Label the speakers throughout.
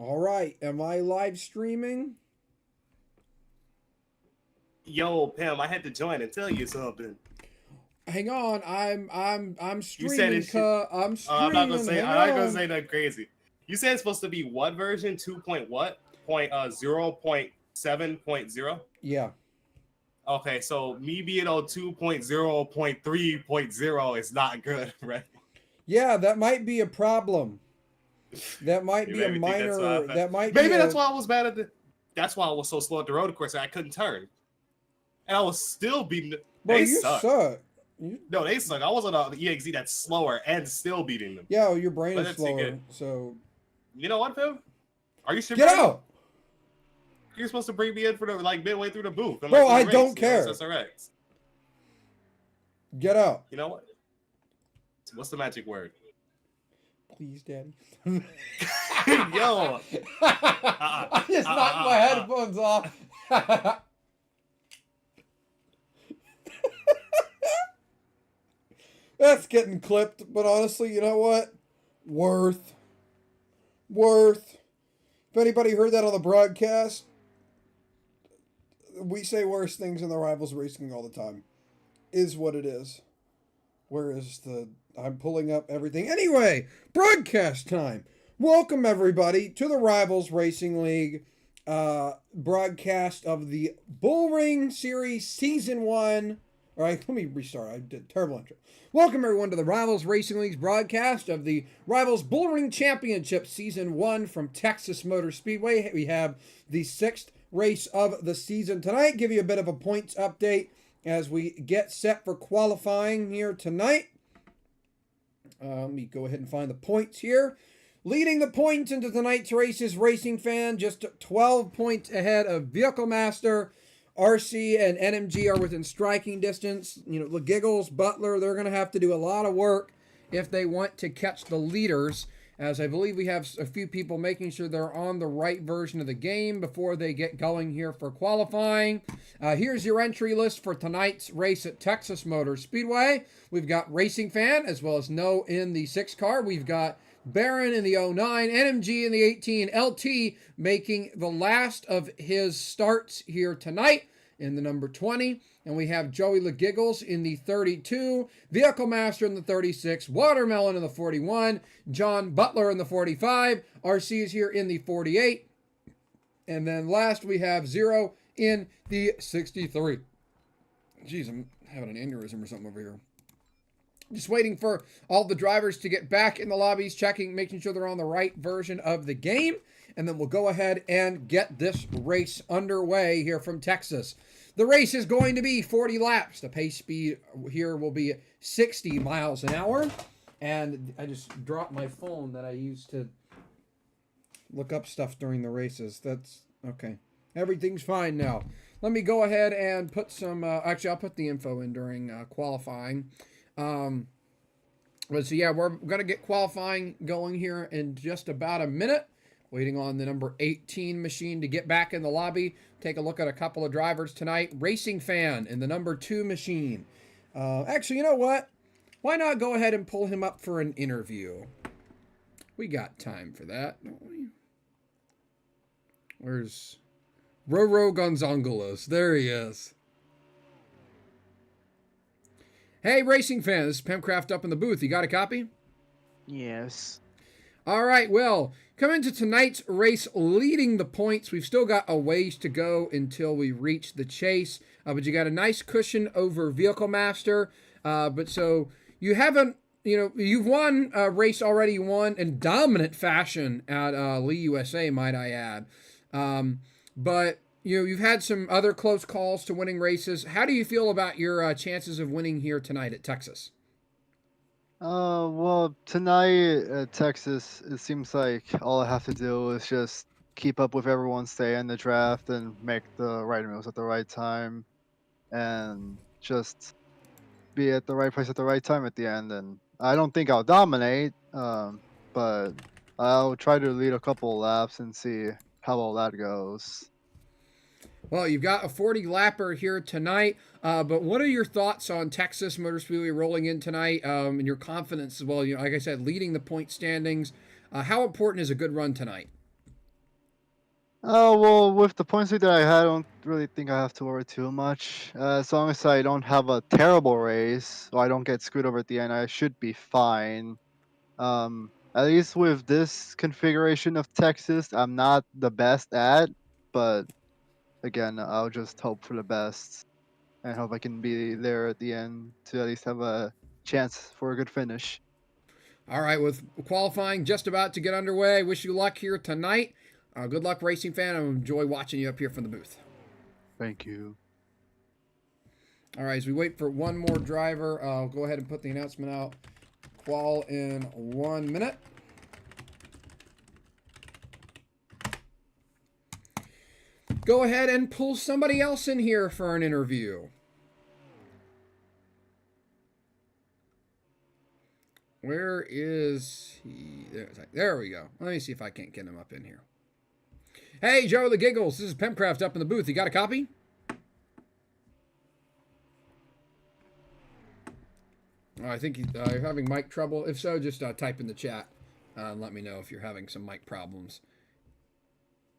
Speaker 1: All right, am I live streaming?
Speaker 2: Yo, Pam, I had to join and tell you something.
Speaker 1: Hang on, I'm
Speaker 2: You said
Speaker 1: streaming.
Speaker 2: it should.
Speaker 1: I'm
Speaker 2: I'm not gonna
Speaker 1: streaming.
Speaker 2: say.
Speaker 1: Hang
Speaker 2: I'm not gonna
Speaker 1: on.
Speaker 2: say that crazy. You said it's supposed to be what version? 2 point what? Point 0.7.0.
Speaker 1: Yeah,
Speaker 2: Okay, so me being on 2.0.3.0 is not good, right?
Speaker 1: yeah, that might be a problem. That might
Speaker 2: You
Speaker 1: be a
Speaker 2: made me think that's why I
Speaker 1: minor.
Speaker 2: felt.
Speaker 1: That might be
Speaker 2: Maybe that's
Speaker 1: a.
Speaker 2: why I was bad at the. That's why I was so slow at the road course. I couldn't turn, and I was still beating.
Speaker 1: Bro,
Speaker 2: They
Speaker 1: you
Speaker 2: suck.
Speaker 1: suck. You,
Speaker 2: No, they suck. I was on the EXE that's slower and still beating them.
Speaker 1: yeah, well, your brain
Speaker 2: But
Speaker 1: is
Speaker 2: that's good.
Speaker 1: slower. So
Speaker 2: You know what, Phil? Are you
Speaker 1: get
Speaker 2: shivering?
Speaker 1: out,
Speaker 2: You're supposed to bring me in for the like midway through the booth.
Speaker 1: bro.
Speaker 2: For
Speaker 1: I
Speaker 2: the race,
Speaker 1: don't
Speaker 2: you know, it's
Speaker 1: care.
Speaker 2: SRX.
Speaker 1: Get out,
Speaker 2: You know what? What's the magic word?
Speaker 1: please, Daddy.
Speaker 2: Yo.
Speaker 1: I just knocked my headphones off. That's getting clipped, but honestly, you know what? Worth. Worth. If anybody heard that on the broadcast, we say worse things in the rivals racing all the time. Is what it is. Where is the. I'm pulling up everything. Anyway, broadcast time. Welcome, everybody, to the Rivals Racing League broadcast of the Bullring Series Season 1. All right, let me restart. I did a terrible intro. Welcome, everyone, to the Rivals Racing League's broadcast of the Rivals Bullring Championship Season 1 from Texas Motor Speedway. We have the 6th race of the season tonight. Give you a bit of a points update as we get set for qualifying here tonight. Let me go ahead and find the points here. Leading the points into tonight's race is Racing Fan, just 12 points ahead of Vehicle Master. RC and NMG are within striking distance. You know, the Giggles, Butler, they're going to have to do a lot of work if they want to catch the leaders, as I believe we have a few people making sure they're on the right version of the game before they get going here for qualifying. Here's your entry list for tonight's race at Texas Motor Speedway. We've got Racing Fan as well as No in the 6 car. We've got Barron in the 09, NMG in the 18, LT making the last of his starts here tonight in the number 20. And we have Joey LeGiggles in the 32, Vehicle Master in the 36, Watermelon in the 41, John Butler in the 45, RC is here in the 48. And then last we have Zero in the 63. Jeez, I'm having an aneurysm or something over here. Just waiting for all the drivers to get back in the lobbies, checking, making sure they're on the right version of the game. And then we'll go ahead and get this race underway here from Texas. The race is going to be 40 laps. The pace speed here will be 60 miles an hour. And I just dropped my phone that I used to look up stuff during the races. That's okay. Everything's fine now. Let me go ahead and put some, actually I'll put the info in during qualifying. But so yeah, we're gonna get qualifying going here in just about a minute. Waiting on the number 18 machine to get back in the lobby. Take a look at a couple of drivers tonight. Racing Fan in the number 2 machine. Actually, you know what? Why not go ahead and pull him up for an interview? We got time for that, don't we? Where's Roro Gonzongolos? There he is. Hey, Racing Fan, this is Pemcraft up in the booth. You got a copy?
Speaker 3: Yes.
Speaker 1: All right, well, coming to tonight's race, leading the points. We've still got a ways to go until we reach the chase, but you got a nice cushion over Vehicle Master. But so you haven't, you've won a race already. You won in dominant fashion at Lee USA, might I add. But you've had some other close calls to winning races. How do you feel about your chances of winning here tonight at Texas?
Speaker 3: Well, tonight at Texas, it seems like all I have to do is just keep up with everyone, stay in the draft, and make the right moves at the right time, and just be at the right place at the right time at the end. And I don't think I'll dominate, but I'll try to lead a couple of laps and see how well that goes.
Speaker 1: Well, you've got a 40 lapper here tonight, but what are your thoughts on Texas Motor Speedway rolling in tonight and your confidence as well? Like I said, leading the point standings. How important is a good run tonight?
Speaker 3: Oh well, with the points lead that I had, I don't really think I have to worry too much. As long as I don't have a terrible race, or I don't get screwed over at the end, I should be fine. At least with this configuration of Texas, I'm not the best at, but again, I'll just hope for the best and hope I can be there at the end to at least have a chance for a good finish.
Speaker 1: All right, with qualifying just about to get underway, wish you luck here tonight. Good luck, racing fan. I enjoy watching you up here from the booth.
Speaker 3: Thank you.
Speaker 1: All right, as we wait for one more driver, I'll go ahead and put the announcement out. Qual in 1 minute. Go ahead and pull somebody else in here for an interview. Where is he? There we go. Let me see if I can't get him up in here. Hey, Joe the Giggles. This is Pemcraft up in the booth. You got a copy? I think you're having mic trouble. If so, just type in the chat and let me know if you're having some mic problems.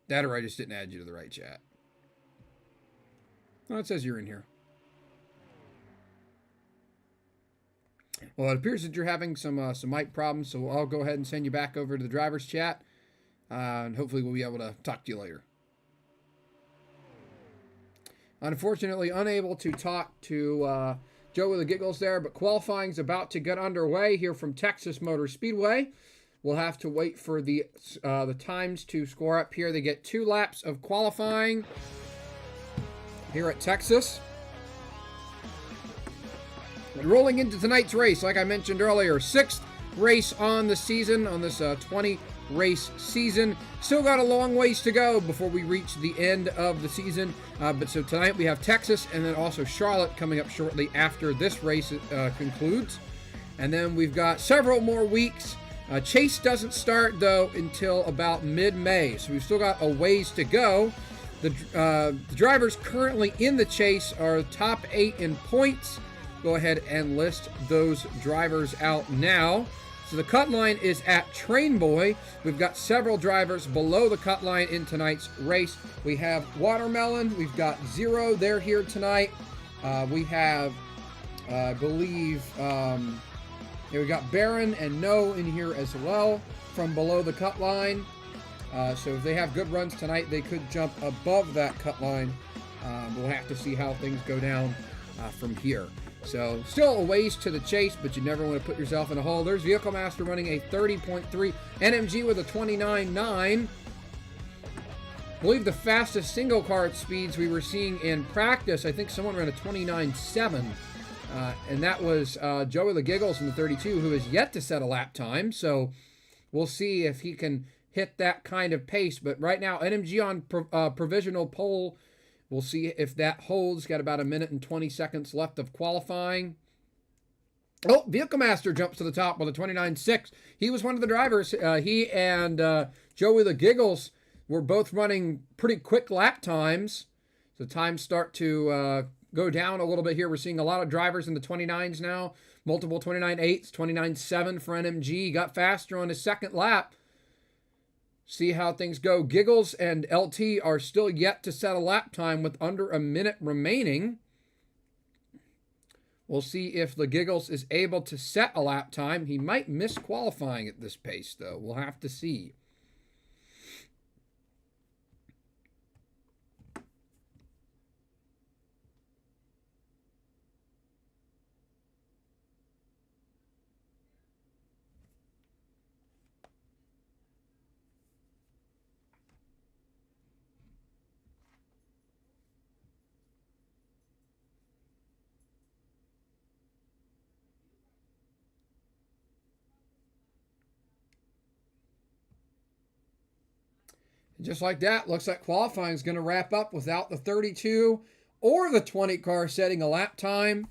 Speaker 1: That or I just didn't add you to the right chat. Oh, it says you're in here. Well, it appears that you're having some mic problems, so I'll go ahead and send you back over to the driver's chat, and hopefully we'll be able to talk to you later. Unfortunately, unable to talk to Joe with the Giggles there, but qualifying is about to get underway here from Texas Motor Speedway. We'll have to wait for the times to score up here. They get 2 laps of qualifying here at Texas. And rolling into tonight's race, like I mentioned earlier, 6th race on the season, on this 20-race season. Still got a long ways to go before we reach the end of the season. But so tonight we have Texas and then also Charlotte coming up shortly after this race concludes. And then we've got several more weeks. Chase doesn't start, though, until about mid-May, so we've still got a ways to go. The drivers currently in the chase are top 8 in points. Go ahead and list those drivers out now. So the cut line is at Train Boy. We've got several drivers below the cut line in tonight's race. We have Watermelon. We've got Zero. They're here tonight. We have, I believe, we got Baron and No in here as well from below the cut line. So if they have good runs tonight, they could jump above that cut line. We'll have to see how things go down from here. So still a ways to the chase, but you never want to put yourself in a hole. There's Vehicle Master running a 30.3, NMG with a 29.9. I believe the fastest single car speeds we were seeing in practice, I think someone ran a 29.7. And that was Joey the Giggles in the 32, who has yet to set a lap time. So we'll see if he can hit that kind of pace. But right now, NMG on provisional pole. We'll see if that holds. Got about 1 minute and 20 seconds left of qualifying. Oh, Vehicle Master jumps to the top with a 29.6. He was one of the drivers. He and Joey the Giggles were both running pretty quick lap times. So times start to go down a little bit here. We're seeing a lot of drivers in the 29s now. Multiple 29.8s, 29.7 for NMG. He got faster on his second lap. See how things go. Giggles and LT are still yet to set a lap time with under 1 minute remaining. We'll see if the Giggles is able to set a lap time. He might miss qualifying at this pace, though. We'll have to see. Just like that, looks like qualifying is going to wrap up without the 32 or the 20 car setting a lap time.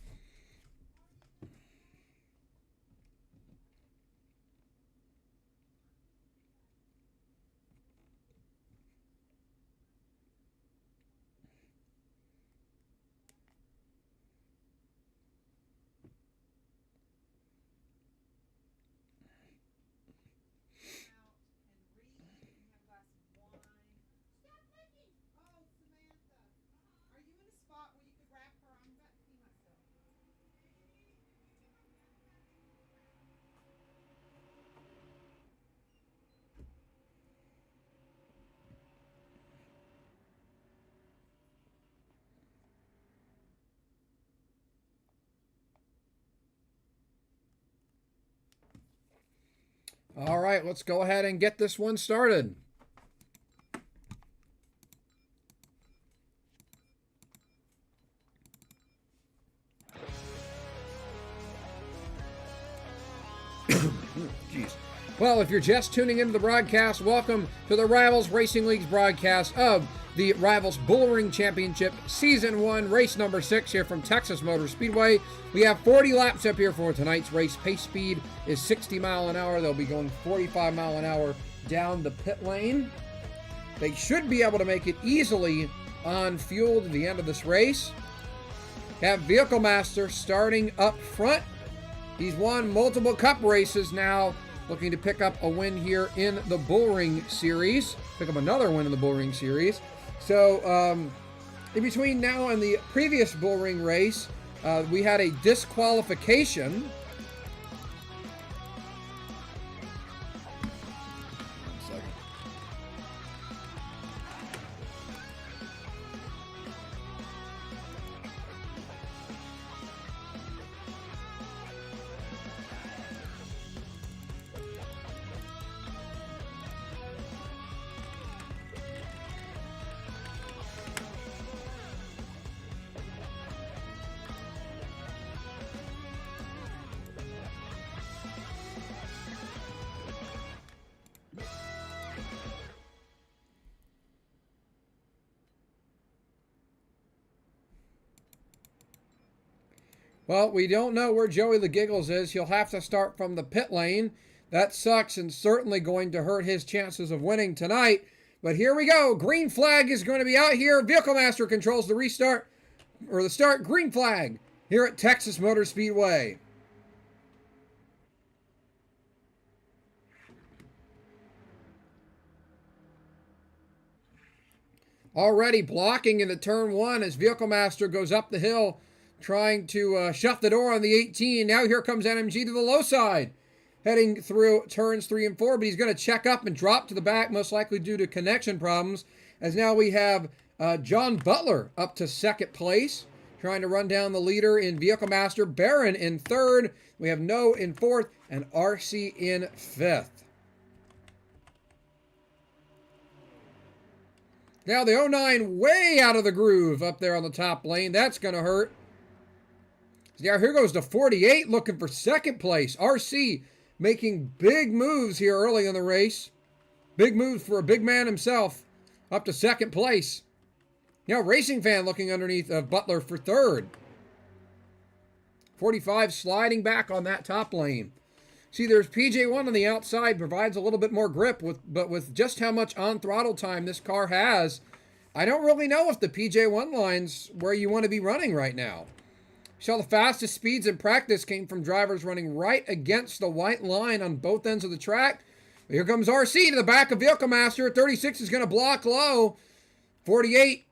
Speaker 1: All right, let's go ahead and get this one started. Jeez. Well, if you're just tuning into the broadcast, welcome to the Rivals Racing League's broadcast of the Rivals Bullring Championship Season 1, race number 6 here from Texas Motor Speedway. We have 40 laps up here for tonight's race. Pace speed is 60 mile an hour. They'll be going 45 mile an hour down the pit lane. They should be able to make it easily on fuel to the end of this race. Have Vehicle Master starting up front. He's won multiple cup races now, looking to pick up a win here in the Bullring Series. Pick up another win in the Bullring Series. So, in between now and the previous Bullring race, we had a disqualification. Well, we don't know where Joey the Giggles is. He'll have to start from the pit lane. That sucks and certainly going to hurt his chances of winning tonight. But here we go. Green flag is going to be out here. Vehicle Master controls the restart, or the start. Green flag here at Texas Motor Speedway. Already blocking into turn 1 as Vehicle Master goes up the hill, trying to shut the door on the 18. Now here comes NMG to the low side, heading through turns 3 and 4, but he's going to check up and drop to the back, most likely due to connection problems, as now we have John Butler up to second place, trying to run down the leader in Vehicle Master. Barron in third. We have No in fourth, and RC in fifth. Now the 09 way out of the groove up there on the top lane. That's going to hurt. Yeah, here goes the 48 looking for second place. RC making big moves here early in the race. Big moves for a big man himself. Up to second place. Now Racing Fan looking underneath of Butler for third. 45 sliding back on that top lane. See, there's PJ1 on the outside, provides a little bit more grip, but with just how much on-throttle time this car has, I don't really know if the PJ1 line's where you want to be running right now. So the fastest speeds in practice came from drivers running right against the white line on both ends of the track. Here comes RC to the back of Vehicle Master. 36 is going to block low. 48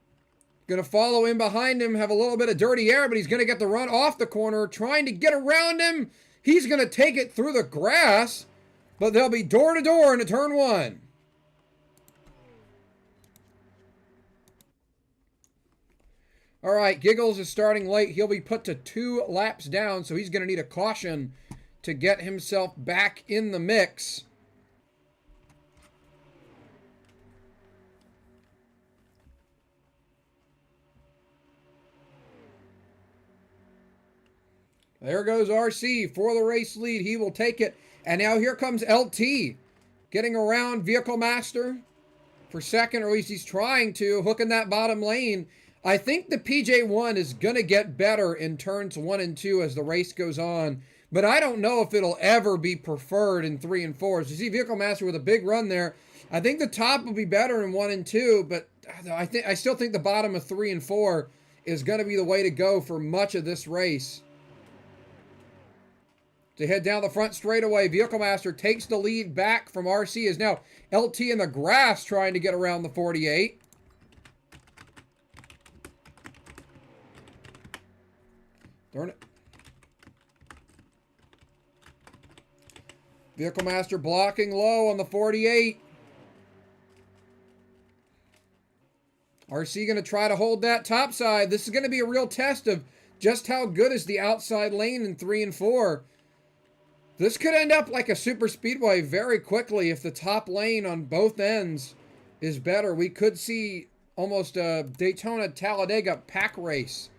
Speaker 1: going to follow in behind him, have a little bit of dirty air, but he's going to get the run off the corner, trying to get around him. He's going to take it through the grass, but they'll be door to door into turn 1. All right, Giggles is starting late. He'll be put to 2 laps down, so he's going to need a caution to get himself back in the mix. There goes RC for the race lead. He will take it. And now here comes LT getting around Vehicle Master for second, or at least he's trying to, hooking that bottom lane. I think the PJ1 is going to get better in turns 1 and 2 as the race goes on, but I don't know if it'll ever be preferred in 3 and 4. So you see Vehicle Master with a big run there. I think the top will be better in 1 and 2, but I still think the bottom of 3 and 4 is going to be the way to go for much of this race. To head down the front straightaway, Vehicle Master takes the lead back from RC. Is now LT in the grass trying to get around the 48. Darn it. Vehicle Master blocking low on the 48. RC going to try to hold that top side. This is going to be a real test of just how good is the outside lane in 3 and 4. This could end up like a super speedway very quickly if the top lane on both ends is better. We could see almost a Daytona Talladega pack race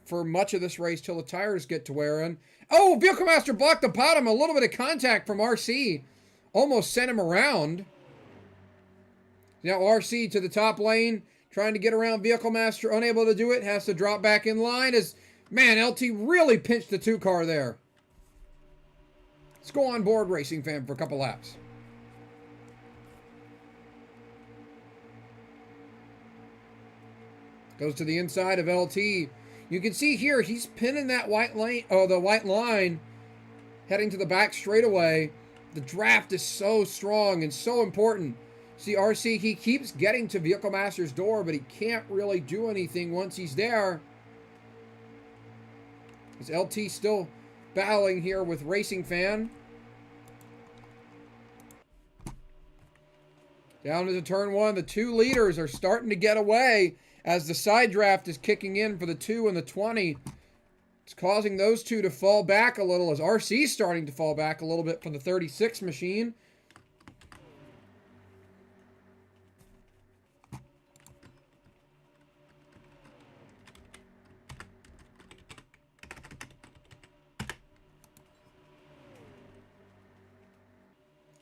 Speaker 1: for much of this race till the tires get to wearing. Oh, Vehicle Master blocked the bottom. A little bit of contact from RC. Almost sent him around. Now RC to the top lane, trying to get around Vehicle Master. Unable to do it. Has to drop back in line as, man, LT really pinched the 2 car there. Let's go on board, Racing Fan, for a couple laps. Goes to the inside of LT. You can see here, he's pinning that white lane, the white line, heading to the back straightaway. The draft is so strong and so important. See, RC, he keeps getting to Vehicle Master's door, but he can't really do anything once he's there. Is LT still battling here with Racing Fan? Down into turn 1, the 2 leaders are starting to get away as the side draft is kicking in for the 2 and the 20. It's causing those 2 to fall back a little as RC's starting to fall back a little bit from the 36 machine.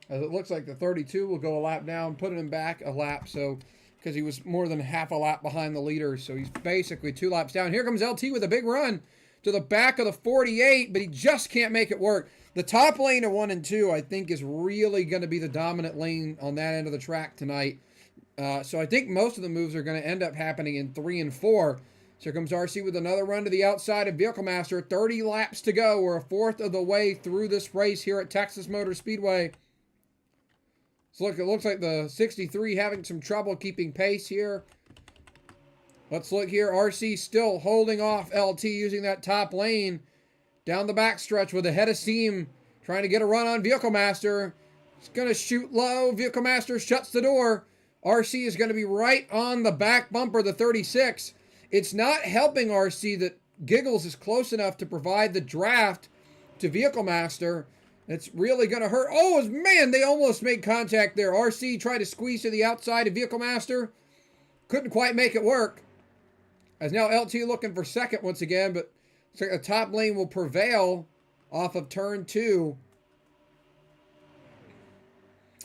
Speaker 1: As it looks like the 32 will go a lap down, putting him back a lap, so because he was more than half a lap behind the leaders, so he's basically 2 laps down. Here comes LT with a big run to the back of the 48, but he just can't make it work. The top lane of 1 and 2, I think, is really going to be the dominant lane on that end of the track tonight. So I think most of the moves are going to end up happening in 3 and 4. So here comes RC with another run to the outside of Vehicle Master. 30 laps to go. We're a fourth of the way through this race here at Texas Motor Speedway. So look, it looks like the 63 having some trouble keeping pace here. Let's look here. RC still holding off LT using that top lane. Down the backstretch with a head of steam. Trying to get a run on Vehicle Master. He's going to shoot low. Vehicle Master shuts the door. RC is going to be right on the back bumper, the 36. It's not helping RC that Giggles is close enough to provide the draft to Vehicle Master. It's really going to hurt. Oh, man, they almost made contact there. RC tried to squeeze to the outside of Vehicle Master. Couldn't quite make it work. As now LT looking for second once again, but looks like the top lane will prevail off of turn 2.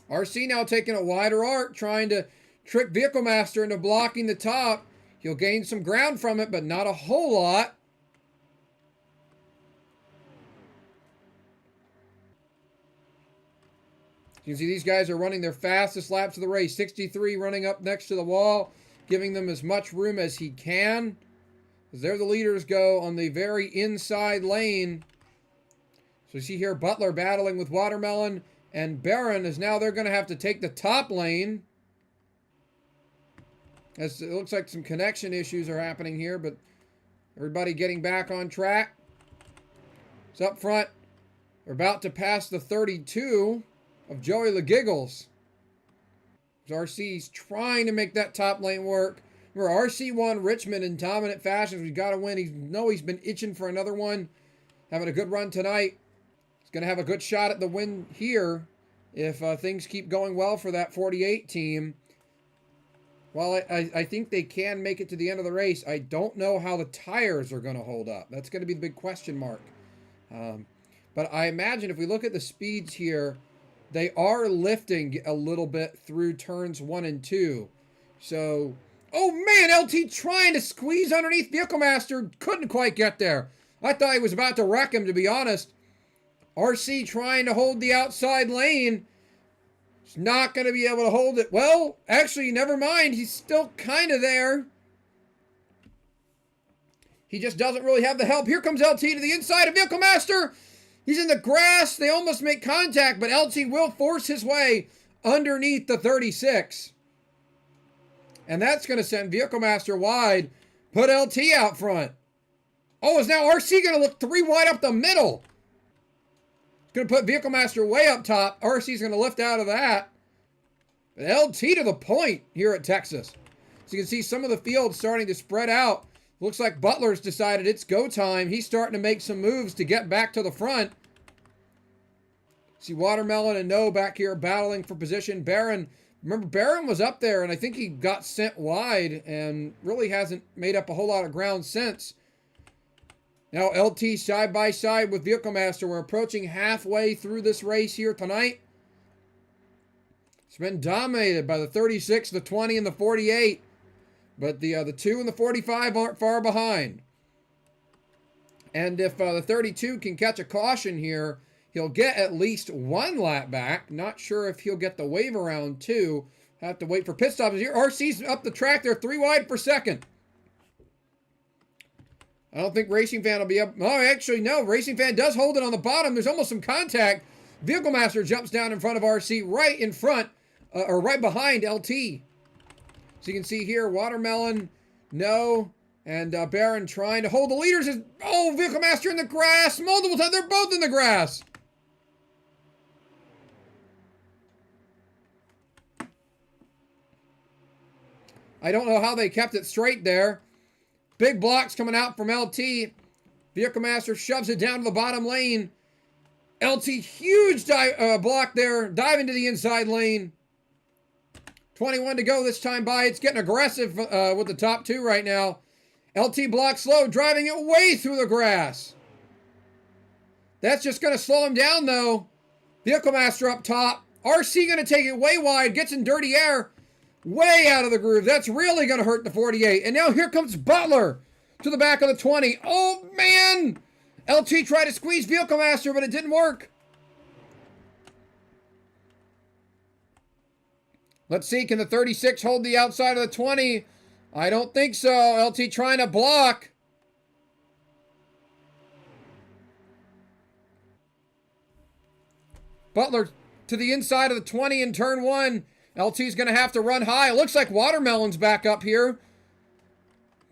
Speaker 1: RC now taking a wider arc, trying to trick Vehicle Master into blocking the top. He'll gain some ground from it, but not a whole lot. You can see these guys are running their fastest laps of the race. 63 running up next to the wall, giving them as much room as he can. As there the leaders go on the very inside lane. So you see here Butler battling with Watermelon, and Barron is now they're going to have to take the top lane. As it looks like some connection issues are happening here, but everybody getting back on track. It's up front. We're about to pass the 32 of Joey LeGiggles. RC's trying to make that top lane work. Remember, RC won Richmond in dominant fashion. We've got to win. He's been itching for another one. Having a good run tonight. He's going to have a good shot at the win here if things keep going well for that 48 team. While I think they can make it to the end of the race, I don't know how the tires are going to hold up. That's going to be the big question mark. But I imagine if we look at the speeds here, they are lifting a little bit through turns 1 and 2. So, oh man, LT trying to squeeze underneath Vehicle Master. Couldn't quite get there. I thought he was about to wreck him, to be honest. RC trying to hold the outside lane. He's not going to be able to hold it. Well, actually, never mind. He's still kind of there. He just doesn't really have the help. Here comes LT to the inside of Vehicle Master. He's in the grass. They almost make contact, but LT will force his way underneath the 36. And that's going to send Vehicle Master wide. Put LT out front. Oh, is now RC going to look 3 wide up the middle? Going to put Vehicle Master way up top. RC's going to lift out of that. But LT to the point here at Texas. So you can see some of the field starting to spread out. Looks like Butler's decided it's go time. He's starting to make some moves to get back to the front. See Watermelon and No back here battling for position. Baron, remember Baron was up there and I think he got sent wide and really hasn't made up a whole lot of ground since. Now LT side by side with Vehicle Master. We're approaching halfway through this race here tonight. It's been dominated by the 36, the 20, and the 48. But the 2 and the 45 aren't far behind. And if the 32 can catch a caution here, he'll get at least 1 lap back. Not sure if he'll get the wave around 2. Have to wait for pit stops here. RC's up the track. They're 3 wide per second. I don't think Racing Fan will be up. Oh, actually, no. Racing Fan does hold it on the bottom. There's almost some contact. Vehicle Master jumps down in front of RC, right in front, or right behind LT. So you can see here, Watermelon, No, and Baron trying to hold the leaders. Oh, Vehicle Master in the grass multiple times. They're both in the grass. I don't know how they kept it straight there. Big blocks coming out from LT. Vehicle Master shoves it down to the bottom lane. LT, huge block there. Dive into the inside lane. 21 to go this time by. It's getting aggressive with the top 2 right now. LT block slow, driving it way through the grass. That's just going to slow him down, though. Vehicle Master up top. RC going to take it way wide. Gets in dirty air. Way out of the groove. That's really going to hurt the 48. And now here comes Butler to the back of the 20. Oh, man. LT tried to squeeze Vehicle Master, but it didn't work. Let's see. Can the 36 hold the outside of the 20? I don't think so. LT trying to block. Butler to the inside of the 20 in turn 1. LT's going to have to run high. It looks like Watermelon's back up here.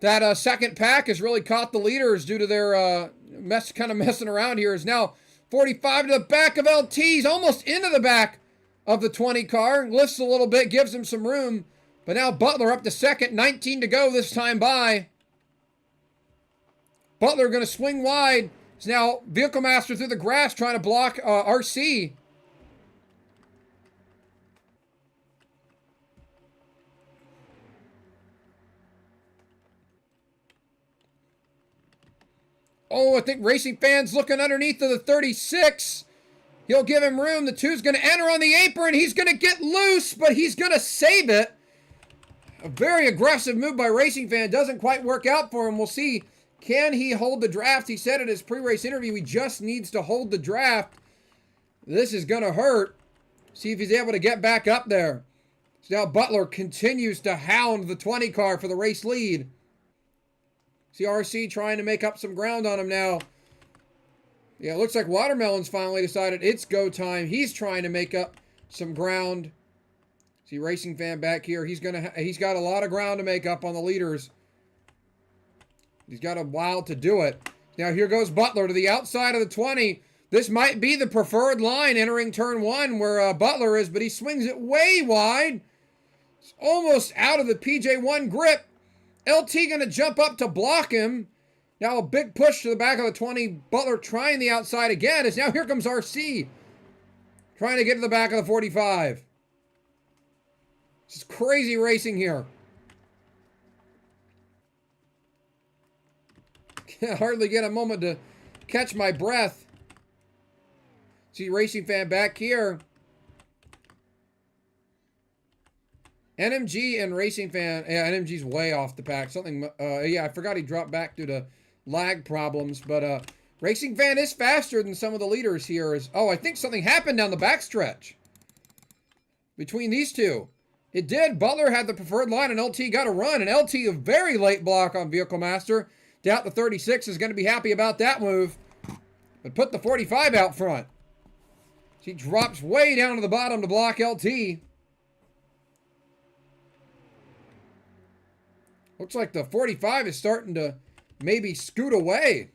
Speaker 1: That second pack has really caught the leaders due to their messing around here. Is now 45 to the back of LT's, almost into the back of the 20 car. Lifts a little bit, gives him some room. But now Butler up to second, 19 to go this time by. Butler going to swing wide. It's now Vehicle Master through the grass trying to block RC. Oh, I think Racing Fan's looking underneath of the 36. He'll give him room. The 2's going to enter on the apron. He's going to get loose, but he's going to save it. A very aggressive move by Racing Fan. Doesn't quite work out for him. We'll see. Can he hold the draft? He said in his pre-race interview he just needs to hold the draft. This is going to hurt. See if he's able to get back up there. So now Butler continues to hound the 20 car for the race lead. See RC trying to make up some ground on him now. Yeah, it looks like Watermelon's finally decided it's go time. He's trying to make up some ground. See Racing Fan back here. He's got a lot of ground to make up on the leaders. He's got a while to do it. Now here goes Butler to the outside of the 20. This might be the preferred line entering turn 1 where Butler is, but he swings it way wide. It's almost out of the PJ1 grip. LT going to jump up to block him. Now a big push to the back of the 20. Butler trying the outside again. As now here comes RC. Trying to get to the back of the 45. This is crazy racing here. Can't hardly get a moment to catch my breath. See Racing Fan back here. NMG and Racing Fan. Yeah, NMG's way off the pack. Something, yeah, I forgot he dropped back due to lag problems. But Racing Fan is faster than some of the leaders here. Oh, I think something happened down the backstretch between these two. It did. Butler had the preferred line and LT got a run. And LT a very late block on Vehicle Master. Doubt the 36 is going to be happy about that move. But put the 45 out front. He drops way down to the bottom to block LT. Looks like the 45 is starting to maybe scoot away.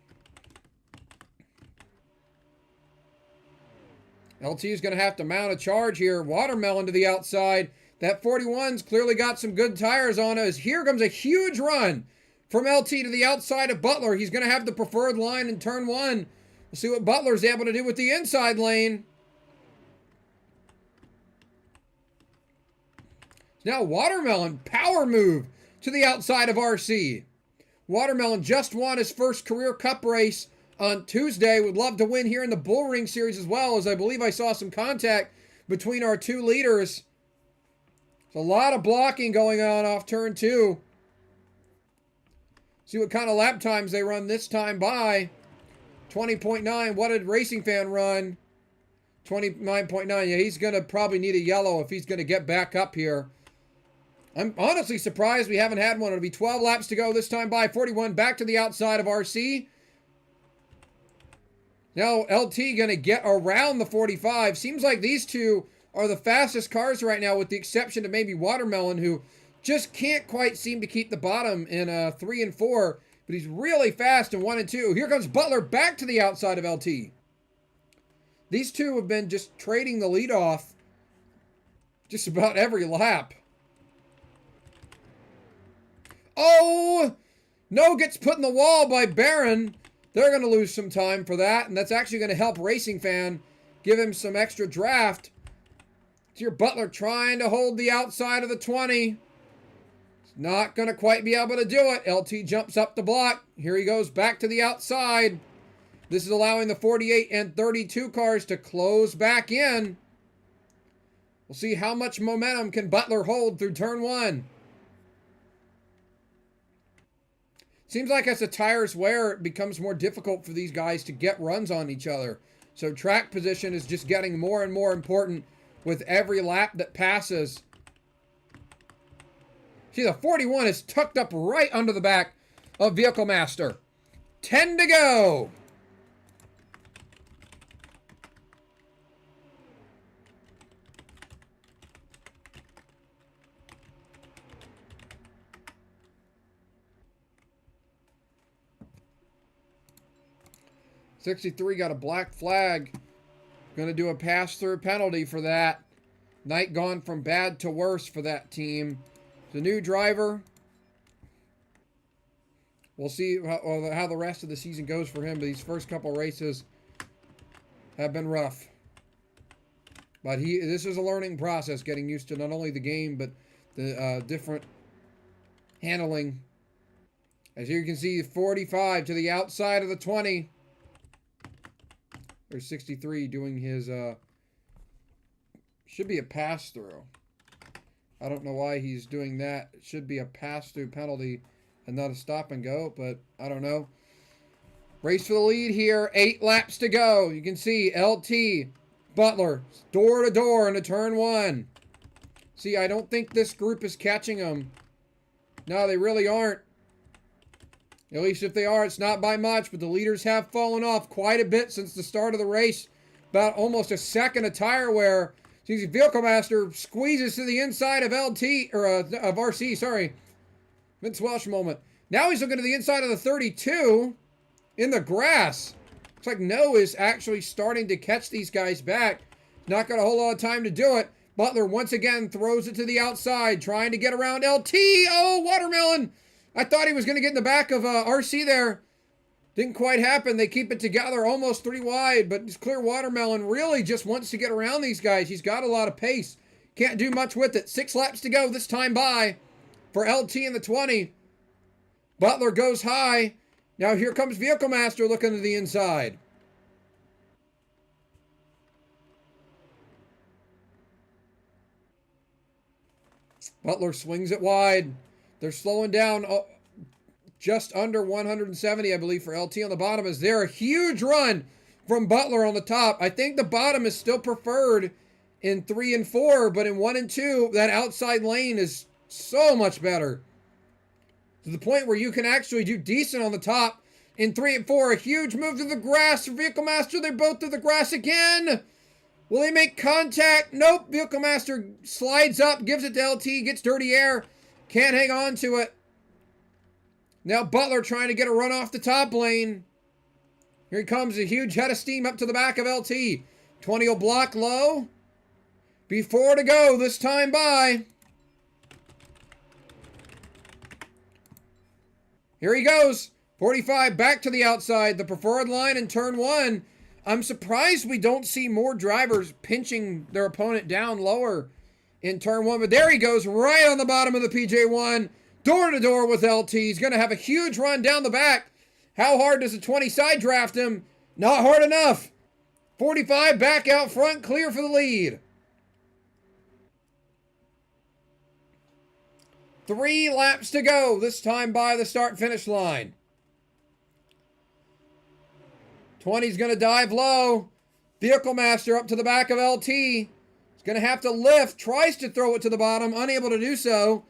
Speaker 1: LT is going to have to mount a charge here. Watermelon to the outside. That 41's clearly got some good tires on it. As here comes a huge run from LT to the outside of Butler. He's going to have the preferred line in turn 1. We'll see what Butler's able to do with the inside lane. Now Watermelon, power move to the outside of RC. Watermelon just won his first career cup race on Tuesday. Would love to win here in the Bullring series as well, as I believe I saw some contact between our two leaders. There's a lot of blocking going on off turn 2. See what kind of lap times they run this time by. 20.9. What did Racing Fan run? 29.9. Yeah, he's going to probably need a yellow if he's going to get back up here. I'm honestly surprised we haven't had one. It'll be 12 laps to go this time by. 41 back to the outside of RC. Now LT going to get around the 45. Seems like these two are the fastest cars right now, with the exception of maybe Watermelon, who just can't quite seem to keep the bottom in 3 and 4. But he's really fast in 1 and 2. Here comes Butler back to the outside of LT. These two have been just trading the lead off just about every lap. Oh! No gets put in the wall by Barron. They're going to lose some time for that, and that's actually going to help Racing Fan, give him some extra draft. It's your Butler trying to hold the outside of the 20. It's not going to quite be able to do it. LT jumps up the block. Here he goes back to the outside. This is allowing the 48 and 32 cars to close back in. We'll see how much momentum can Butler hold through turn 1. Seems like as the tires wear, it becomes more difficult for these guys to get runs on each other. So track position is just getting more and more important with every lap that passes. See, the 41 is tucked up right under the back of Vehicle Master. 10 to go. '63 got a black flag. Going to do a pass-through penalty for that. Night gone from bad to worse for that team. It's a new driver. We'll see how the rest of the season goes for him. But these first couple races have been rough. But this is a learning process, getting used to not only the game, but the different handling. As you can see, 45 to the outside of the 20. There's 63 doing his, should be a pass-through. I don't know why he's doing that. It should be a pass-through penalty and not a stop and go, but I don't know. Race for the lead here. 8 laps to go. You can see LT, Butler, door to door into turn 1. See, I don't think this group is catching them. No, they really aren't. At least if they are, it's not by much, but the leaders have fallen off quite a bit since the start of the race. About almost a second of tire wear. See, Vehicle Master squeezes to the inside of LT, or of RC, sorry. Vince Welsh moment. Now he's looking to the inside of the 32 in the grass. Looks like No is actually starting to catch these guys back. Not got a whole lot of time to do it. Butler once again throws it to the outside, trying to get around LT. Oh, Watermelon! I thought he was going to get in the back of RC there. Didn't quite happen. They keep it together almost 3 wide, but it's clear Watermelon really just wants to get around these guys. He's got a lot of pace. Can't do much with it. 6 laps to go this time by for LT in the 20. Butler goes high. Now here comes Vehicle Master looking to the inside. Butler swings it wide. They're slowing down just under 170, I believe, for LT on the bottom. Is there a huge run from Butler on the top? I think the bottom is still preferred in 3 and 4, but in 1 and 2, that outside lane is so much better. To the point where you can actually do decent on the top. In 3 and 4, a huge move to the grass for Vehicle Master. They're both to the grass again. Will they make contact? Nope. Vehicle Master slides up, gives it to LT, gets dirty air. Can't hang on to it. Now Butler trying to get a run off the top lane. Here he comes, a huge head of steam up to the back of LT. 20 will block low. Be 4 to go this time by. Here he goes. 45 back to the outside. The preferred line in turn 1. I'm surprised we don't see more drivers pinching their opponent down lower in turn one, but there he goes right on the bottom of the PJ1, door to door with LT. He's going to have a huge run down the back. How hard does the 20 side draft him? Not hard enough. 45 back out front, clear for the lead. 3 laps to go, this time by the start-finish line. 20's going to dive low. Vehicle Master up to the back of LT. He's going to have to lift, tries to throw it to the bottom, unable to do so.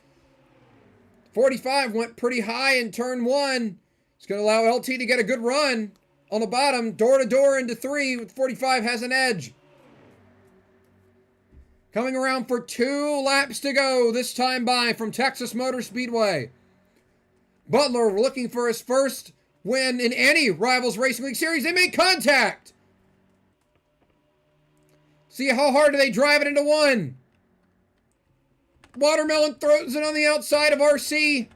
Speaker 1: 45 went pretty high in turn 1. It's going to allow LT to get a good run on the bottom, door to door into 3, with 45 has an edge. Coming around for 2 laps to go, this time by from Texas Motor Speedway. Butler looking for his first win in any Rivals Racing League Series. They make contact. See how hard do they drive it into 1. Watermelon throws it on the outside of RC.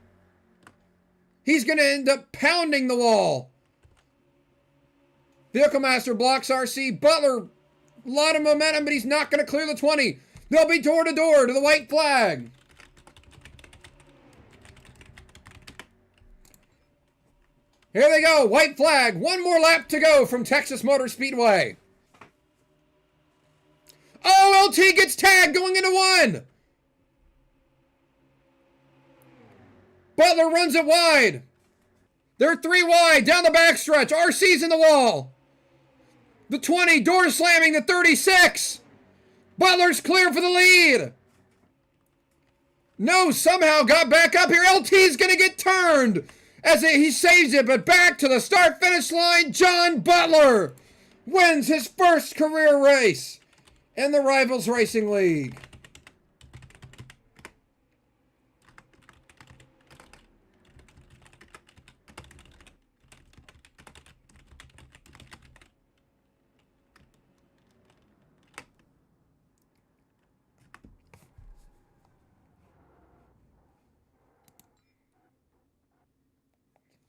Speaker 1: He's going to end up pounding the wall. Vehicle Master blocks RC. Butler, a lot of momentum, but he's not going to clear the 20. They'll be door to door to the white flag. Here they go, white flag. 1 more lap to go from Texas Motor Speedway. Oh, LT gets tagged going into 1. Butler runs it wide. They're 3 wide down the backstretch. RC's in the wall. The 20, door slamming the 36. Butler's clear for the lead. No, somehow got back up here. LT's going to get turned as he saves it, but back to the start-finish line. John Butler wins his first career race in the Rivals Racing League.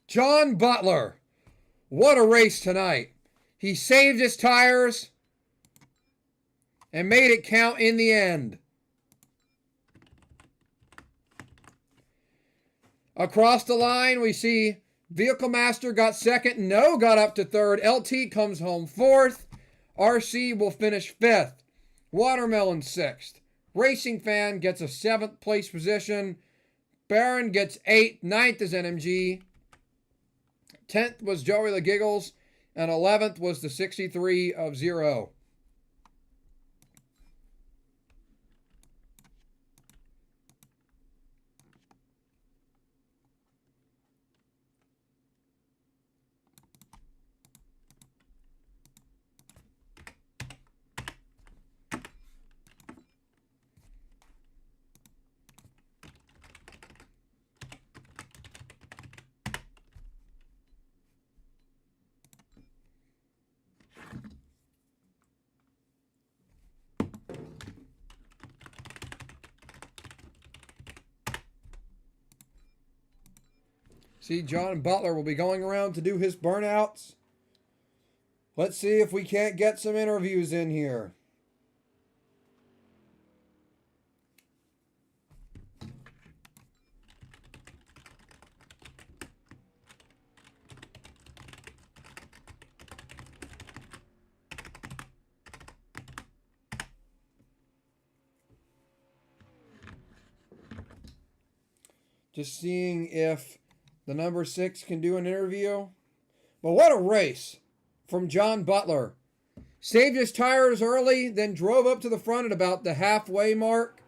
Speaker 1: John Butler, what a race tonight. He saved his tires and made it count in the end. Across the line, we see Vehicle Master got second. No got up to third. LT comes home 4th. RC will finish 5th. Watermelon 6th. Racing Fan gets a 7th place position. Baron gets 8th. 9th is NMG. 10th was Joey the Giggles, and 11th was the 63 of Zero. See, John Butler will be going around to do his burnouts. Let's see if we can't get some interviews in here. Just seeing if the number 6 can do an interview. But what a race from John Butler. Saved his tires early, then drove up to the front at about the halfway mark.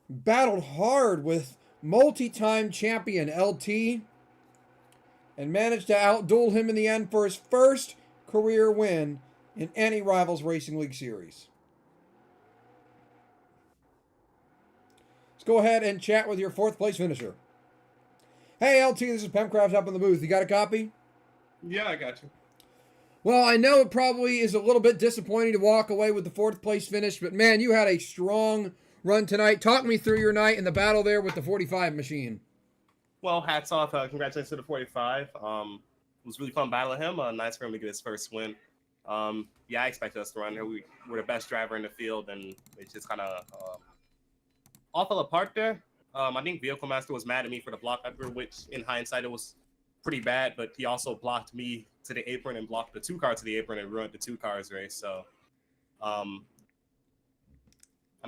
Speaker 1: Battled hard with multi-time champion LT and managed to outduel him in the end for his first career win in any Rivals Racing League series. Let's go ahead and chat with your 4th place finisher. Hey, LT, this is Pemcraft up in the booth. You got a copy?
Speaker 2: Yeah, I got you.
Speaker 1: Well, I know it probably is a little bit disappointing to walk away with the 4th place finish, but man, you had a strong run tonight. Talk me through your night in the battle there with the 45 machine.
Speaker 2: Well, hats off. Congratulations to the 45. It was really fun battling him. Nice for him to get his first win. Yeah, I expect us to run here. We're the best driver in the field, and it just kind of all fell apart there. I think Vehicle Master was mad at me for the block I threw, which in hindsight it was pretty bad. But he also blocked me to the apron and blocked the 2 car to the apron and ruined the 2 cars race. So, I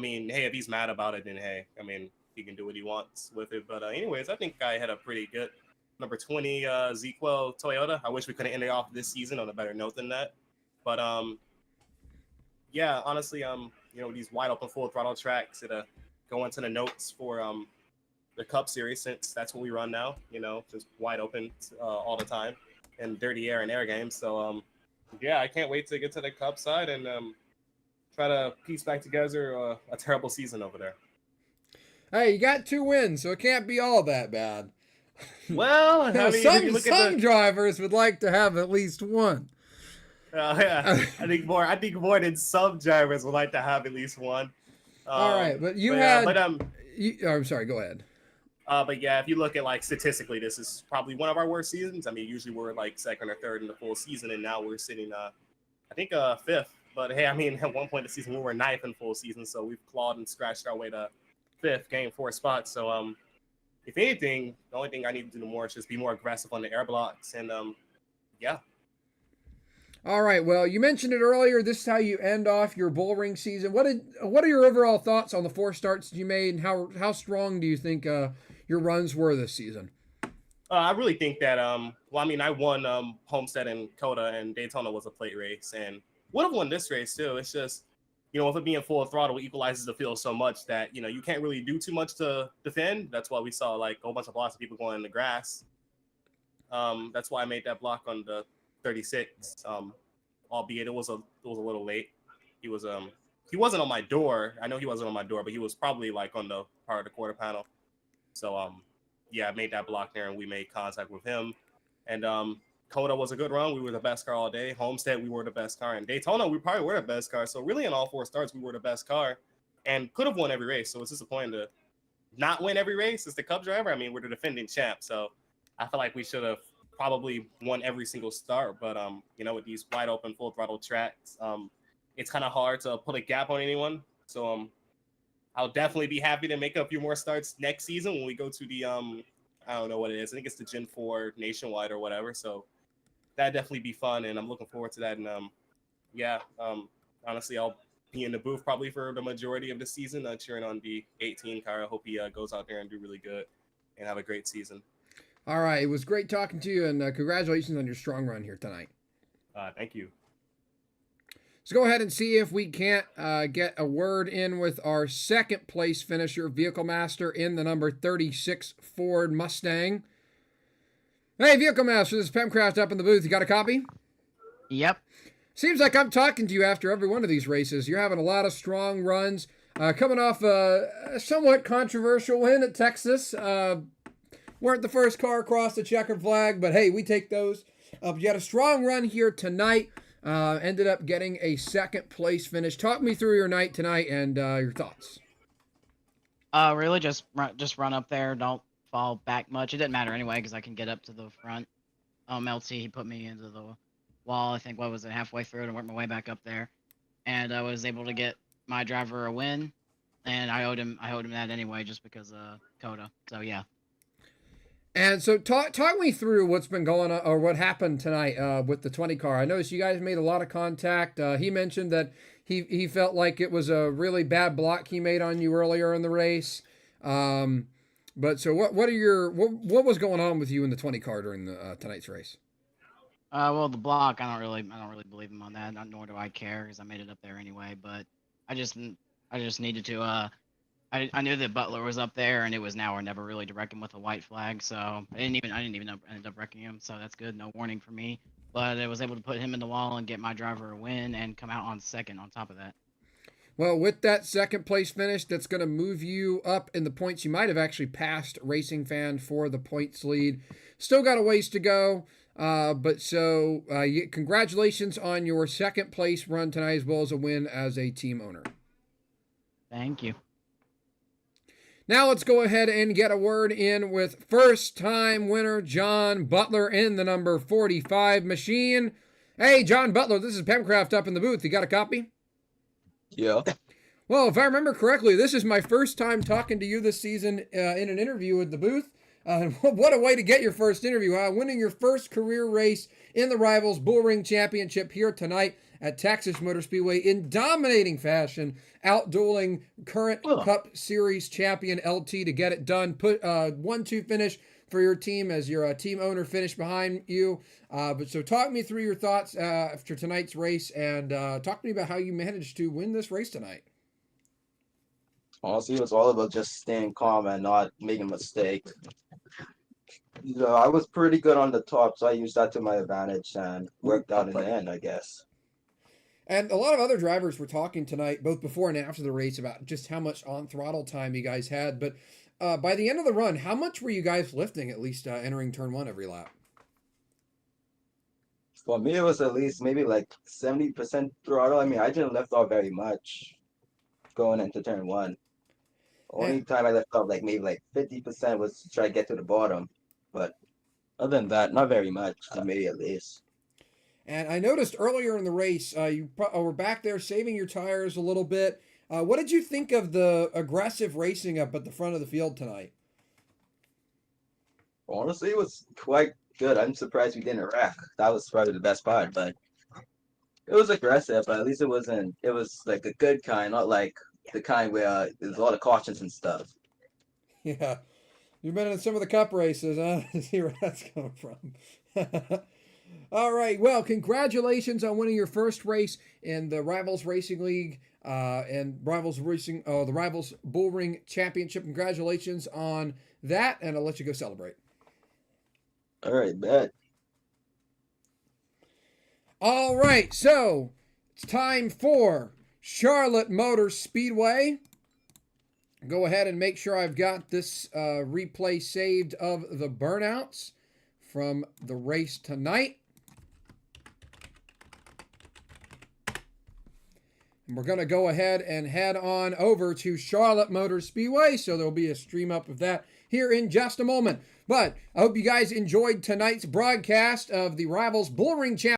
Speaker 2: mean, hey, if he's mad about it, then hey, I mean, he can do what he wants with it. But anyways, I think I had a pretty good number 20 Z-Quell Toyota. I wish we could have ended off this season on a better note than that. But yeah, honestly, these wide open full throttle tracks that go into the notes for the Cup Series, since that's what we run now. Just wide open all the time, and dirty air and air games. So yeah, I can't wait to get to the Cup side and try to piece back together a terrible season over there.
Speaker 1: Hey, you got 2 wins, so it can't be all that bad.
Speaker 2: Well, I mean,
Speaker 1: some drivers would like to have at least one.
Speaker 2: Yeah, I think more than some drivers would like to have at least one.
Speaker 1: All right, but I'm sorry. Go ahead.
Speaker 2: But yeah, if you look at like statistically, this is probably one of our worst seasons. I mean, usually we're like second or third in the full season, and now we're sitting, I think, fifth. But hey, I mean, at one point in the season we were ninth in full season, so we've clawed and scratched our way to fifth, gained 4 spots. So if anything, the only thing I need to do more is just be more aggressive on the air blocks, and yeah.
Speaker 1: All right. Well, you mentioned it earlier. This is how you end off your Bullring season. What are your overall thoughts on the 4 starts you made, and how strong do you think your runs were this season?
Speaker 2: I really think that I won Homestead and Coda, and Daytona was a plate race, and would have won this race too. It's just, with it being full throttle, it equalizes the field so much that you can't really do too much to defend. That's why we saw like a whole bunch of blocks of people going in the grass. That's why I made that block on the 36, albeit it was a little late. He wasn't on my door. I know he wasn't on my door, but he was probably like on the part of the quarter panel. So yeah, I made that block there, and we made contact with him. And Coda was a good run. We were the best car all day. Homestead, we were the best car. And Daytona, we probably were the best car. So really, in all 4 starts, we were the best car, and could have won every race. So it's disappointing to not win every race as the Cup driver. I mean, we're the defending champ, so I feel like we should have probably won every single start. But with these wide open full throttle tracks, it's kind of hard to put a gap on anyone. So I'll definitely be happy to make a few more starts next season when we go to the I don't know what it is. I think it's the Gen 4 nationwide or whatever. So that'd definitely be fun, and I'm looking forward to that. And honestly, I'll be in the booth probably for the majority of the season, cheering on the 18 car. I hope he goes out there and do really good and have a great season.
Speaker 1: All right. It was great talking to you, and congratulations on your strong run here tonight.
Speaker 2: Thank you.
Speaker 1: Let's go ahead and see if we can't get a word in with our second place finisher, Vehicle Master, in the number 36 Ford Mustang. Hey, Vehicle Master, this is Pemcraft up in the booth. You got a copy?
Speaker 4: Yep.
Speaker 1: Seems like I'm talking to you after every one of these races. You're having a lot of strong runs. Coming off a somewhat controversial win at Texas. Weren't the first car across the checkered flag, but hey, we take those. You had a strong run here tonight. Ended up getting a second place finish. Talk me through your night tonight and your thoughts.
Speaker 4: Really just run up there. Don't fall back much. It didn't matter anyway because I can get up to the front. LT, he put me into the wall. I think halfway through, and worked my way back up there, and I was able to get my driver a win, and I owed him that anyway just because Coda. So yeah.
Speaker 1: And so talk me through what's been going on, or what happened tonight with the 20 car. I noticed you guys made a lot of contact. He mentioned that he felt like it was a really bad block he made on you earlier in the race. But so what was going on with you in the 20 car during the tonight's race?
Speaker 4: Well, the block, I don't really believe him on that. Nor do I care because I made it up there anyway. But I just needed to. I knew that Butler was up there, and it was now or never really to reckon with a white flag. So I didn't even end up wrecking him. So that's good. No warning for me. But I was able to put him in the wall and get my driver a win and come out on second on top of that.
Speaker 1: Well, with that second place finish, that's going to move you up in the points. You might have actually passed Racing Fan for the points lead. Still got a ways to go. Congratulations on your second place run tonight, as well as a win as a team owner.
Speaker 4: Thank you.
Speaker 1: Now let's go ahead and get a word in with first-time winner John Butler in the number 45 machine. Hey, John Butler, this is Pemcraft up in the booth. You got a copy?
Speaker 5: Yeah.
Speaker 1: Well, if I remember correctly, this is my first time talking to you this season in an interview at the booth. What a way to get your first interview, huh? Winning your first career race in the Rivals Bullring Championship here tonight at Texas Motor Speedway in dominating fashion, outdueling current Cup Series champion LT to get it done. Put 1-2 finish for your team as your team owner finished behind you. So talk me through your thoughts after tonight's race, and talk to me about how you managed to win this race tonight.
Speaker 5: Honestly, it was all about just staying calm and not making a mistake. I was pretty good on the top, so I used that to my advantage and worked out in the end, I guess.
Speaker 1: And a lot of other drivers were talking tonight, both before and after the race, about just how much on throttle time you guys had. But by the end of the run, how much were you guys lifting, at least entering turn one every lap?
Speaker 5: For me, it was at least maybe like 70% throttle. I mean, I didn't lift off very much going into turn one. Only time I left off like maybe like 50% was to try to get to the bottom. But other than that, not very much, maybe at least.
Speaker 1: And I noticed earlier in the race, you were back there saving your tires a little bit. What did you think of the aggressive racing up at the front of the field tonight?
Speaker 5: Honestly, it was quite good. I'm surprised we didn't wreck. That was probably the best part, but it was aggressive, but at least it was like a good kind, not like the kind where there's a lot of cautions and stuff.
Speaker 1: Yeah. You've been in some of the Cup races, huh? See where that's coming from. All right. Well, congratulations on winning your first race in the Rivals Racing League and the Rivals Bullring Championship. Congratulations on that, and I'll let you go celebrate.
Speaker 5: All right, bet.
Speaker 1: All right. So it's time for Charlotte Motor Speedway. Go ahead and make sure I've got this replay saved of the burnouts from the race tonight. And we're going to go ahead and head on over to Charlotte Motor Speedway. So there'll be a stream up of that here in just a moment. But I hope you guys enjoyed tonight's broadcast of the Rivals Bullring Championship.